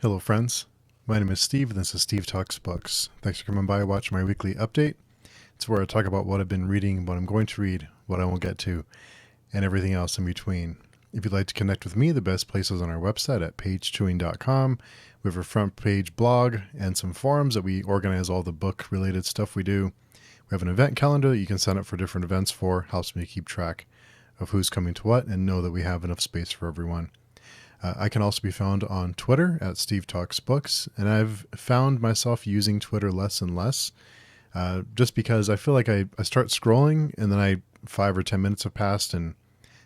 Hello, friends. My name is Steve, and this is Steve Talks Books. Thanks for coming by and watching my weekly update. It's where I talk about what I've been reading, what I'm going to read, what I won't get to, and everything else in between. If you'd like to connect with me, the best place is on our website at pagechewing.com. We have a front page blog and some forums that we organize all the book-related stuff we do. We have an event calendar that you can sign up for different events for. Helps me keep track of who's coming to what and know that we have enough space for everyone. I can also be found on Twitter at Steve Talks Books, and I've found myself using Twitter less and less, just because I feel like I start scrolling and then 5 or 10 minutes have passed and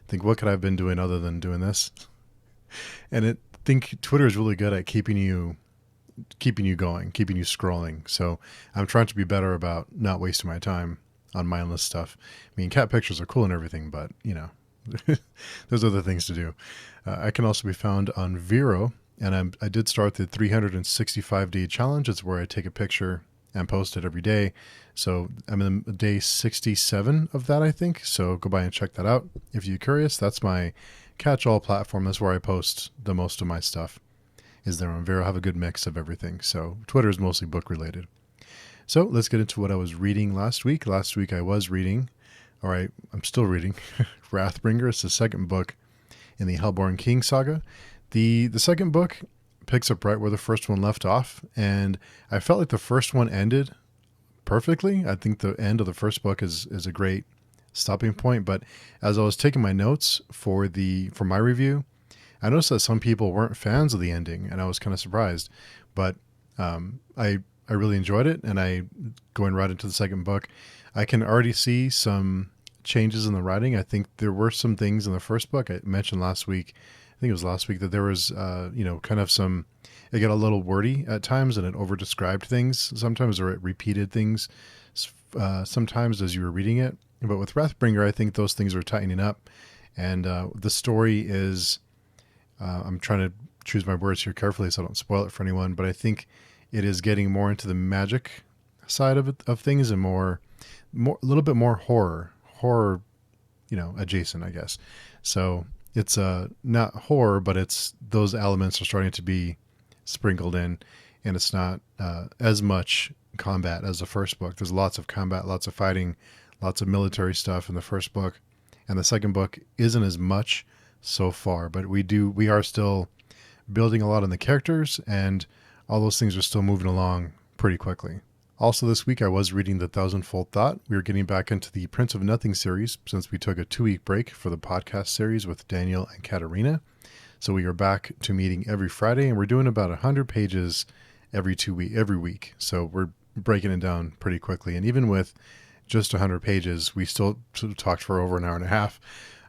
think, what could I have been doing other than doing this? And I think Twitter is really good at keeping you going, keeping you scrolling. So I'm trying to be better about not wasting my time on mindless stuff. I mean, cat pictures are cool and everything, but there's other things to do. I can also be found on Vero, and I did start the 365-day challenge. It's where I take a picture and post it every day. So I'm in day 67 of that, I think. So go by and check that out. If you're curious, that's my catch-all platform. That's where I post the most of my stuff, is there on Vero. I have a good mix of everything. So Twitter is mostly book-related. So let's get into what I was reading last week. Last week I was reading, I'm still reading, Wrathbringer. It's the second book in the Hellborn King saga. The second book picks up right where the first one left off, and I felt like the first one ended perfectly. I think the end of the first book is a great stopping point, but as I was taking my notes for my review, I noticed that some people weren't fans of the ending, and I was kind of surprised, but I really enjoyed it, and going right into the second book, I can already see some changes in the writing. I think there were some things in the first book I mentioned last week. I think it was last week that there was, kind of it got a little wordy at times, and it over-described things sometimes, or it repeated things sometimes as you were reading it. But with Wrathbringer, I think those things are tightening up, and the story is, I'm trying to choose my words here carefully so I don't spoil it for anyone, but I think it is getting more into the magic side of things, and a little bit more horror, adjacent, I guess. So it's not horror, but it's those elements are starting to be sprinkled in, and it's not as much combat as the first book. There's lots of combat, lots of fighting, lots of military stuff in the first book, and the second book isn't as much so far, but we are still building a lot on the characters, and all those things are still moving along pretty quickly. Also this week I was reading the Thousandfold Thought. We are getting back into the Prince of Nothing series since we took a 2-week break for the podcast series with Daniel and Katarina. So we are back to meeting every Friday, and we're doing about 100 pages every week. So we're breaking it down pretty quickly. And even with just 100 pages, we still talked for over an hour and a half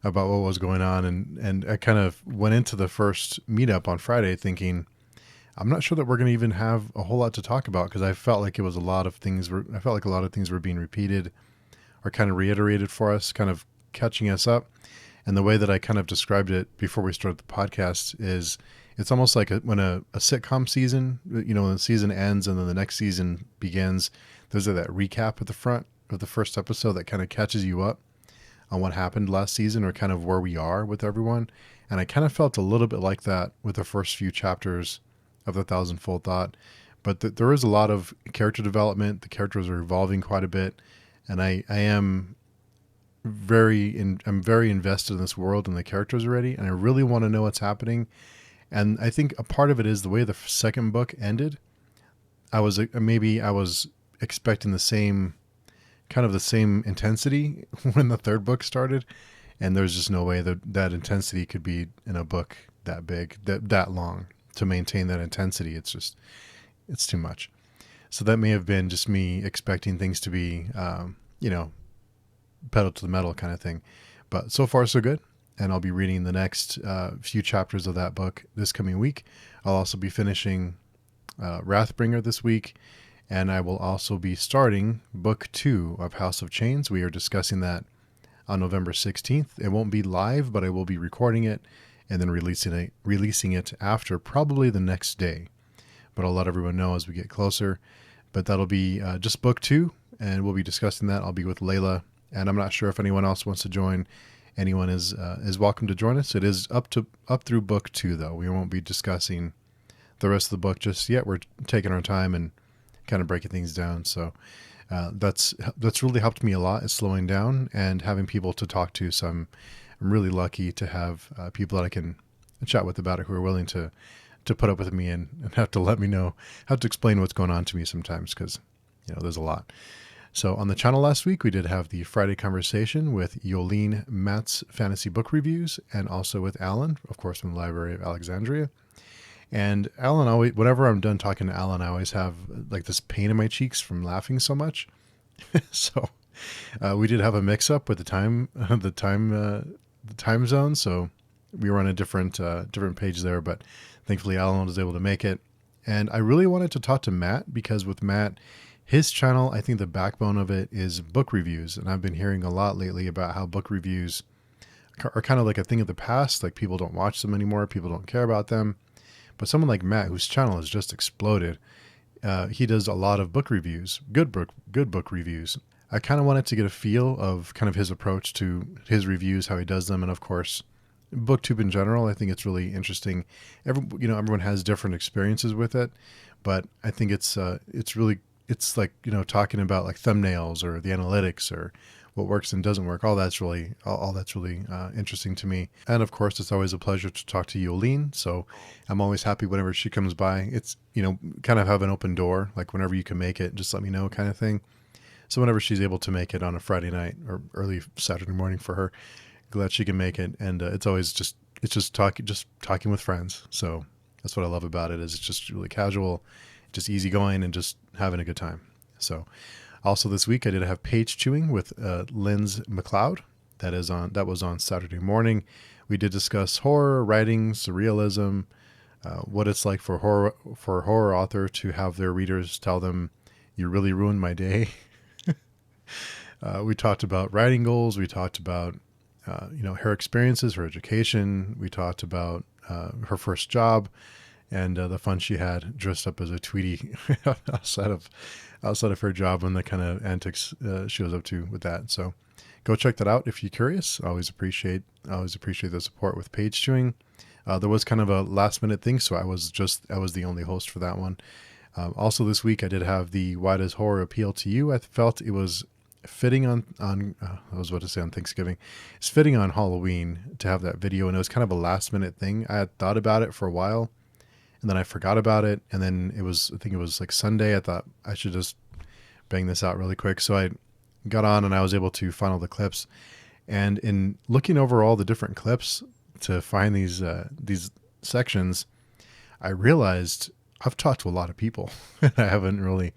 about what was going on. And I kind of went into the first meetup on Friday thinking, I'm not sure that we're going to even have a whole lot to talk about, because I felt like a lot of things were being repeated or kind of reiterated for us, kind of catching us up. And the way that I kind of described it before we started the podcast is it's almost like when a sitcom season, when the season ends and then the next season begins, there's that recap at the front of the first episode that kind of catches you up on what happened last season or kind of where we are with everyone. And I kind of felt a little bit like that with the first few chapters of the Thousandfold Thought, but there is a lot of character development. The characters are evolving quite a bit, and I'm very invested in this world and the characters already, and I really want to know what's happening. And I think a part of it is the way the second book ended. I was expecting the same intensity when the third book started, and there's just no way that intensity could be in a book that big, that long. To maintain that intensity, it's too much. So that may have been just me expecting things to be, pedal to the metal kind of thing. But so far, so good. And I'll be reading the next few chapters of that book this coming week. I'll also be finishing Wrathbringer this week. And I will also be starting book 2 of House of Chains. We are discussing that on November 16th. It won't be live, but I will be recording it and then releasing it after, probably the next day. But I'll let everyone know as we get closer. But that'll be just book 2, and we'll be discussing that. I'll be with Layla, and I'm not sure if anyone else wants to join. Anyone is welcome to join us. It is up through book 2, though. We won't be discussing the rest of the book just yet. We're taking our time and kind of breaking things down. So that's really helped me a lot, is slowing down and having people to talk to. So I'm really lucky to have people that I can chat with about it, who are willing to put up with me and have to let me know how to explain what's going on to me sometimes, because there's a lot. So on the channel last week, we did have the Friday conversation with Yolene, Matt's fantasy book reviews, and also with Alan, of course, from the Library of Alexandria. And Alan, always, whenever I'm done talking to Alan, I always have like this pain in my cheeks from laughing so much. So we did have a mix-up with the time zone. So we were on a different page there, but thankfully Alan was able to make it. And I really wanted to talk to Matt, because with Matt, his channel, I think the backbone of it is book reviews. And I've been hearing a lot lately about how book reviews are kind of like a thing of the past. Like, people don't watch them anymore. People don't care about them. But someone like Matt, whose channel has just exploded, he does a lot of book reviews, good book reviews. I kind of wanted to get a feel of kind of his approach to his reviews, how he does them. And of course, BookTube in general, I think it's really interesting. Everyone has different experiences with it, but I think it's like, talking about like thumbnails or the analytics or what works and doesn't work. All that's really interesting to me. And of course, it's always a pleasure to talk to Yolene. So I'm always happy whenever she comes by. It's, kind of have an open door, like whenever you can make it, just let me know, kind of thing. So whenever she's able to make it on a Friday night or early Saturday morning for her, glad she can make it. And it's always just talking with friends. So that's what I love about it, is it's just really casual, just easygoing, and just having a good time. So also this week I did have Page Chewing with Linz McLeod. That was on Saturday morning. We did discuss horror, writing, surrealism, what it's like for a horror author to have their readers tell them, "You really ruined my day." We talked about writing goals. We talked about her experiences, her education. We talked about her first job, and the fun she had dressed up as a Tweety outside of her job, and the kind of antics she was up to with that. So go check that out if you're curious. I always appreciate the support with Page Chewing. There was kind of a last minute thing, so I was the only host for that one. Also this week I did have the Why Does Horror Appeal to You? I felt it was fitting on I was about to say on Thanksgiving. It's fitting on Halloween to have that video, and it was kind of a last minute thing. I had thought about it for a while, and then I forgot about it, and then I think it was like Sunday. I thought I should just bang this out really quick. So I got on and I was able to find all the clips. And in looking over all the different clips to find these sections, I realized I've talked to a lot of people. I haven't really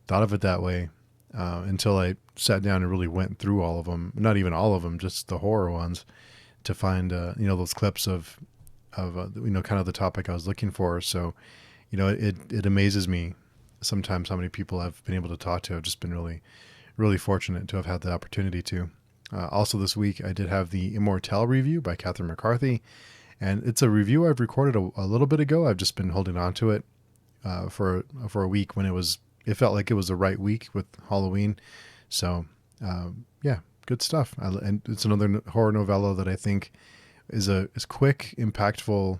thought of it that way until I sat down and really went through all of them. Not even all of them, just the horror ones, to find those clips of kind of the topic I was looking for. So it amazes me sometimes how many people I've been able to talk to. I've just been really, really fortunate to have had the opportunity to. Also this week, I did have the Immortelle review by Catherine McCarthy, and it's a review I've recorded a little bit ago. I've just been holding on to it for a week when it felt like it was the right week with Halloween. So yeah, good stuff. And it's another horror novella that I think is quick, impactful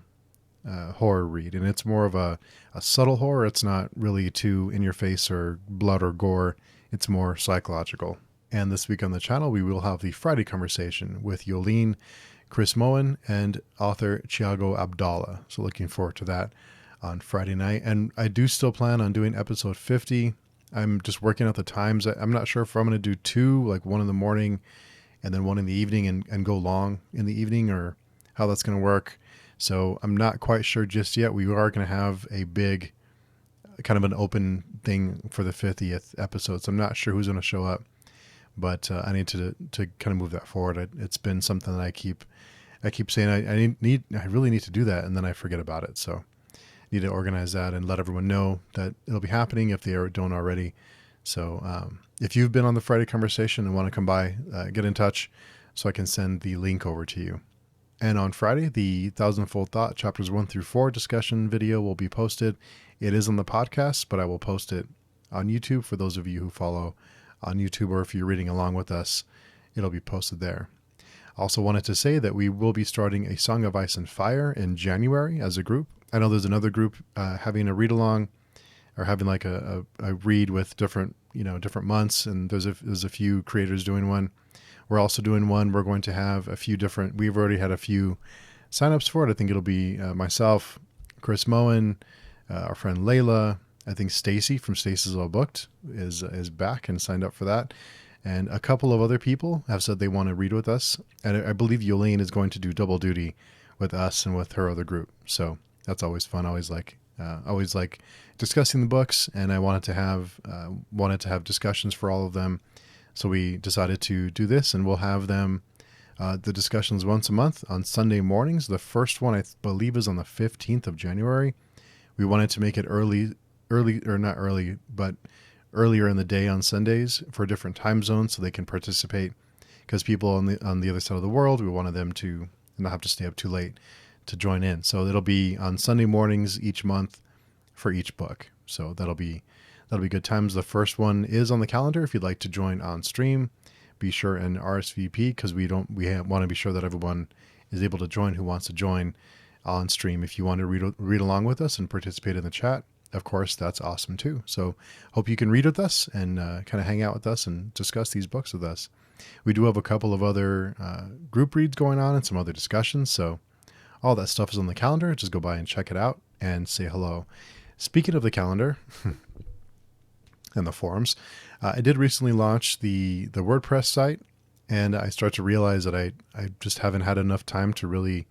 horror read, and it's more of a subtle horror. It's not really too in your face or blood or gore. It's more psychological. And this week on the channel, we will have the Friday conversation with Yolene, Chris Moen, and author Thiago Abdallah. So looking forward to that on Friday night. And I do still plan on doing episode 50. I'm just working out the times. I'm not sure if I'm going to do two, like one in the morning and then one in the evening, and go long in the evening, or how that's going to work. So I'm not quite sure just yet. We are going to have a big kind of an open thing for the 50th episode. So I'm not sure who's going to show up, but I need to kind of move that forward. It's been something that I keep saying I really need to do that, and then I forget about it. So I need to organize that and let everyone know that it'll be happening if they don't already. So if you've been on the Friday conversation and want to come by, get in touch so I can send the link over to you. And on Friday, the Thousandfold Thought chapters 1 through 4 discussion video will be posted. It is on the podcast, but I will post it on YouTube for those of you who follow on YouTube, or if you're reading along with us, it'll be posted there. Also wanted to say that we will be starting a Song of Ice and Fire in January as a group. I know there's another group having a read along or having like a read with different, different months. And there's a few creators doing one. We're also doing one. We're going to have a few different, we've already had a few signups for it. I think it'll be myself, Chris Moen, our friend Layla. I think Stacy from Stacy's All Booked is back and signed up for that. And a couple of other people have said they want to read with us. And I believe Yolene is going to do double duty with us and with her other group. So that's always fun. I always like discussing the books, and I wanted to have discussions for all of them. So we decided to do this, and we'll have them, the discussions once a month on Sunday mornings. The first one I believe is on the 15th of January. We wanted to make it early, or not early, but earlier in the day on Sundays for different time zones so they can participate, because people on the other side of the world, we wanted them to not have to stay up too late to join in. So it'll be on Sunday mornings each month for each book. So that'll be good times. The first one is on the calendar. If you'd like to join on stream, be sure and RSVP, because we want to be sure that everyone is able to join who wants to join on stream. If you want to read along with us and participate in the chat, of course, that's awesome too. So hope you can read with us and kind of hang out with us and discuss these books with us. We do have a couple of other group reads going on and some other discussions. So all that stuff is on the calendar. Just go by and check it out and say hello. Speaking of the calendar and the forums, I did recently launch the WordPress site, and I start to realize that I just haven't had enough time to really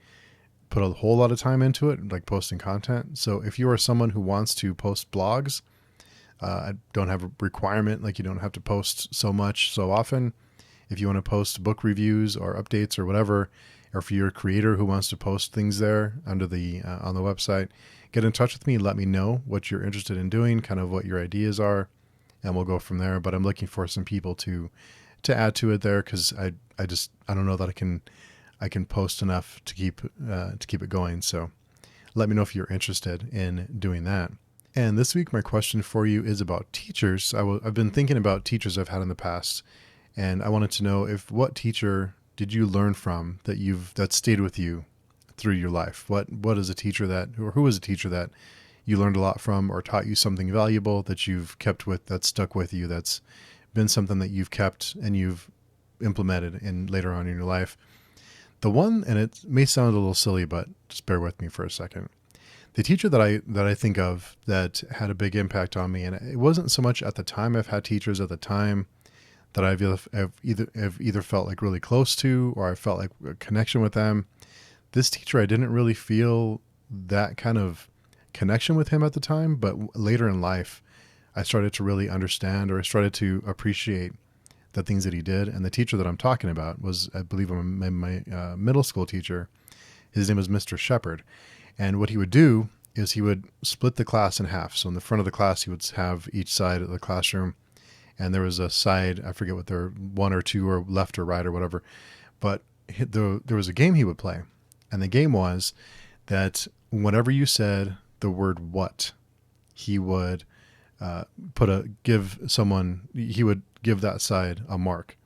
put a whole lot of time into it, like posting content. So if you are someone who wants to post blogs, I don't have a requirement, like you don't have to post so much so often. If you want to post book reviews or updates or whatever, or if you're a creator who wants to post things there under the on the website, get in touch with me. Let me know what you're interested in doing, kind of what your ideas are, and we'll go from there. But I'm looking for some people to add to it there, because I don't know that I can post enough to keep it going. So let me know if you're interested in doing that. And this week, my question for you is about teachers. I've been thinking about teachers I've had in the past, and I wanted to know what teacher did you learn from that stayed with you through your life? What is a teacher who is a teacher that you learned a lot from, or taught you something valuable that you've kept with, that stuck with you, that's been something that you've kept and you've implemented in later on in your life? The one, and it may sound a little silly, but just bear with me for a second. The teacher that I think of that had a big impact on me, and it wasn't so much at the time. I've had teachers at the time that I've either felt like really close to, or I felt like a connection with them. This teacher, I didn't really feel that kind of connection with him at the time, but later in life, I started to really understand, or I started to appreciate the things that he did. And the teacher that I'm talking about was, I believe, my middle school teacher. His name was Mr. Shepard. And what he would do is he would split the class in half. So in the front of the class, he would have each side of the classroom, and there was a side, I forget what they're, one or two, or left or right or whatever. But there was a game he would play. And the game was that whenever you said the word "what," he would give that side a mark.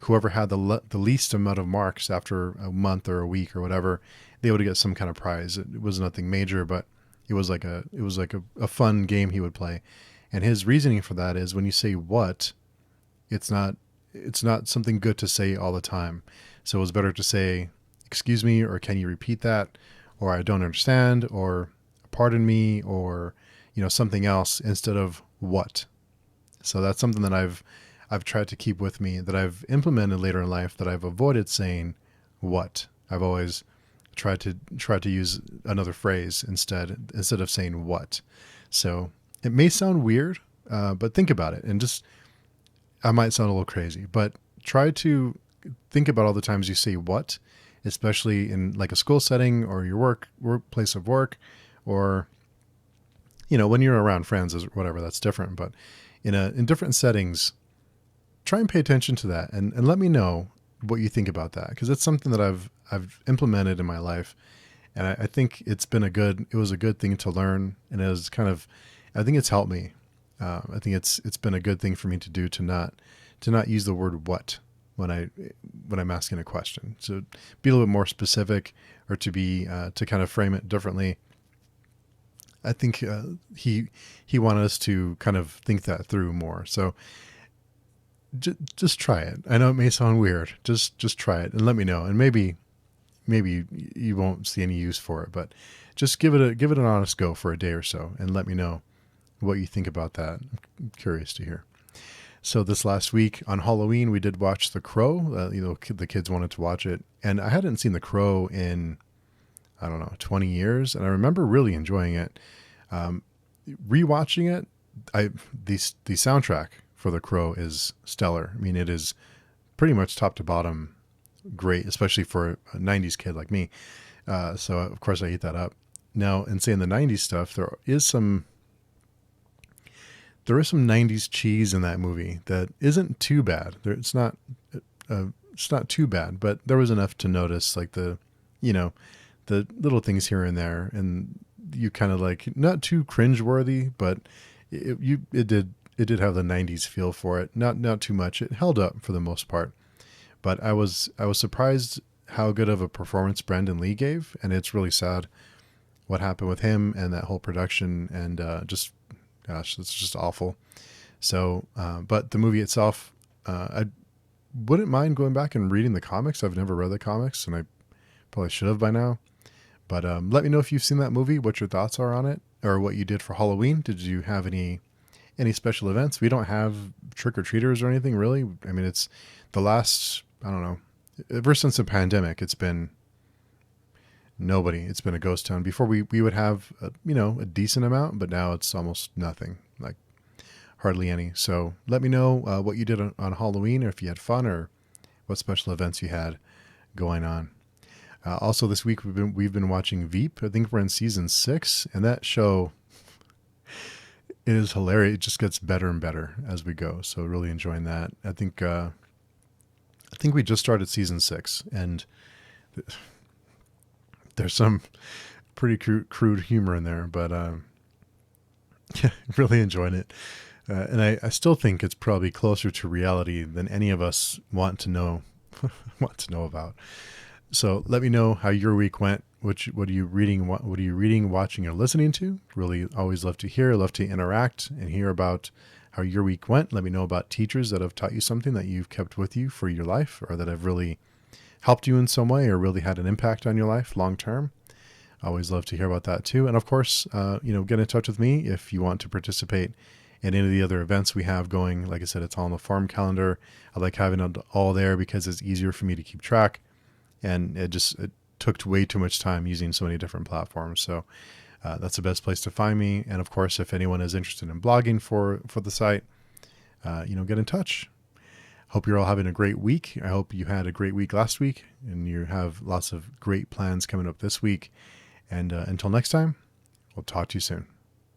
Whoever had the least amount of marks after a month or a week or whatever, they would get some kind of prize. It was nothing major, but it was like a fun game he would play. And his reasoning for that is, when you say "what," it's not something good to say all the time. So it was better to say, "Excuse me," or "Can you repeat that?" or "I don't understand," or "Pardon me," or something else, instead of "what." So that's something that I've tried to keep with me, that I've implemented later in life, that I've avoided saying "what." I've always tried to use another phrase instead of saying "what." So it may sound weird, but think about it, and I might sound a little crazy, but try to think about all the times you say "what," especially in like a school setting, or your workplace of work, or when you're around friends or whatever. That's different, but in different settings, try and pay attention to that, and let me know what you think about that, because it's something that I've implemented in my life, and I think it was a good thing to learn, and it was I think it's helped me. I think it's been a good thing for me to do, to not use the word "what" when I'm asking a question. So be a little bit more specific, or to kind of frame it differently. I think he wanted us to kind of think that through more. So just try it. I know it may sound weird. Just try it and let me know. And maybe you won't see any use for it, but just give it an honest go for a day or so and let me know what you think about that. I'm curious to hear. So this last week on Halloween, we did watch The Crow. The kids wanted to watch it, and I hadn't seen The Crow in, I don't know, 20 years. And I remember really enjoying it. Rewatching it, the soundtrack for The Crow is stellar. I mean, it is pretty much top to bottom great, especially for a 90s kid like me. So of course I eat that up. Now, in saying the 90s stuff, there is some 90s cheese in that movie that isn't too bad. It's not too bad, but there was enough to notice, like the little things here and there, and you kind of like, not too cringeworthy, but it did have the 90s feel for it. Not too much. It held up for the most part, but I was surprised how good of a performance Brandon Lee gave, and it's really sad what happened with him and that whole production, and gosh, it's just awful. So, but the movie itself, I wouldn't mind going back and reading the comics. I've never read the comics, and I probably should have by now. But let me know if you've seen that movie, what your thoughts are on it, or what you did for Halloween. Did you have any special events? We don't have trick-or-treaters or anything, really. I mean, it's the last, I don't know, ever since the pandemic, it's been nobody. It's been a ghost town. Before we would have a decent amount, but now it's almost nothing, like hardly any. So let me know what you did on Halloween, or if you had fun, or what special events you had going on. Also this week we've been watching Veep. I think we're in season 6, and that show is hilarious. It just gets better and better as we go. So really enjoying that. I think we just started season 6, and there's some pretty crude humor in there, but yeah, really enjoying it. And I still think it's probably closer to reality than any of us want to know about. So let me know how your week went. What are you reading? What are you reading, watching, or listening to? Really always love to hear, love to interact and hear about how your week went. Let me know about teachers that have taught you something that you've kept with you for your life, or that have really helped you in some way, or really had an impact on your life long term. I always love to hear about that too. And of course, get in touch with me if you want to participate in any of the other events we have going. Like I said, it's all on the farm calendar. I like having it all there because it's easier for me to keep track. And it took way too much time using so many different platforms. So that's the best place to find me. And of course, if anyone is interested in blogging for the site, get in touch. Hope you're all having a great week. I hope you had a great week last week, and you have lots of great plans coming up this week. And until next time, we'll talk to you soon.